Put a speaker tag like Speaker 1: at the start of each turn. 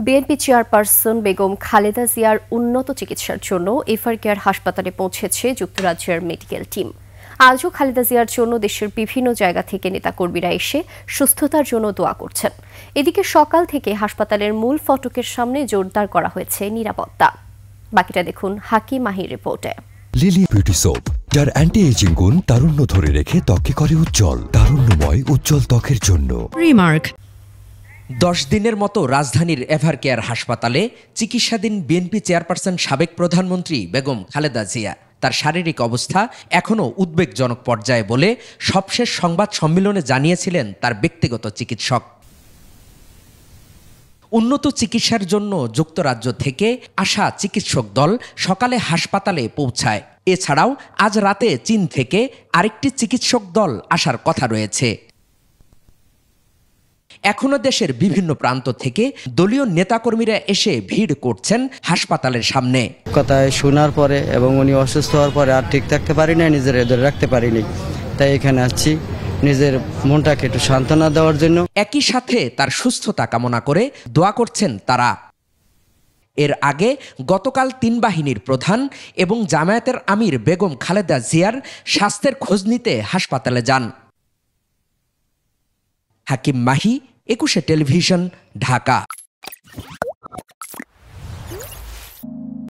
Speaker 1: BNP chairperson Begum Khaleda জিয়ার উন্নত চিকিৎসার জন্য এভারকেয়ার হাসপাতালে পৌঁছেছে যুক্তরাজ্যের মেডিকেল টিম। আজও খালেদা জিয়ার জন্য দেশের বিভিন্ন জায়গা থেকে নেতাকর্মীরা এসে সুস্থতার জন্য দোয়া করছেন। এদিকে সকাল থেকে হাসপাতালের মূল ফটকের সামনে জোরদার করা হয়েছে নিরাপত্তা। বাকিটা দেখুন হাকিম মাহির রিপোর্টে।
Speaker 2: লিলি বিউটি সোপ, যার অ্যান্টি এজিং গুণ তারুণ্য ধরে রেখে ত্বককে করে উজ্জ্বল। তারুণ্যময় উজ্জ্বল ত্বকের জন্য রিমার্ক।
Speaker 3: 10 দিনের মতো রাজধানীর এভারকেয়ার হাসপাতালে চিকিৎসাধীন বিএনপি চেয়ারপারসন সাবেক প্রধানমন্ত্রী বেগম খালেদা জিয়া। তার শারীরিক অবস্থা এখনও উদ্বেগজনক পর্যায়ে বলে সবশেষ সংবাদ সম্মেলনে জানিয়েছিলেন তার ব্যক্তিগত চিকিৎসক। উন্নত চিকিৎসার জন্য যুক্তরাজ্য থেকে আসা চিকিৎসক দল সকালে হাসপাতালে পৌঁছায়। এছাড়াও আজ রাতে চীন থেকে আরেকটি চিকিৎসক দল আসার কথা রয়েছে। এখনো দেশের বিভিন্ন প্রান্ত থেকে দলীয় নেতাকর্মীরা এসে ভিড় করছেন হাসপাতালের সামনে।
Speaker 4: কথায় শোনার পরে এবং উনি অসুস্থ হওয়ার পরে আর ঠিক থাকতে পারি না, নিজের ধরে রাখতে পারিনি, তাই এখানে আসছি নিজের মনটাকে একটু সান্ত্বনা দেওয়ার জন্য।
Speaker 3: একই সাথে তার সুস্থতা কামনা করে দোয়া করছেন তারা। এর আগে গতকাল 3 বাহিনীর প্রধান এবং জামায়াতের আমির বেগম খালেদা জিয়ার স্বাস্থ্যের খোঁজ নিতে হাসপাতালে যান। হাকিম মাহি, 21 টেলিভিশন, ঢাকা।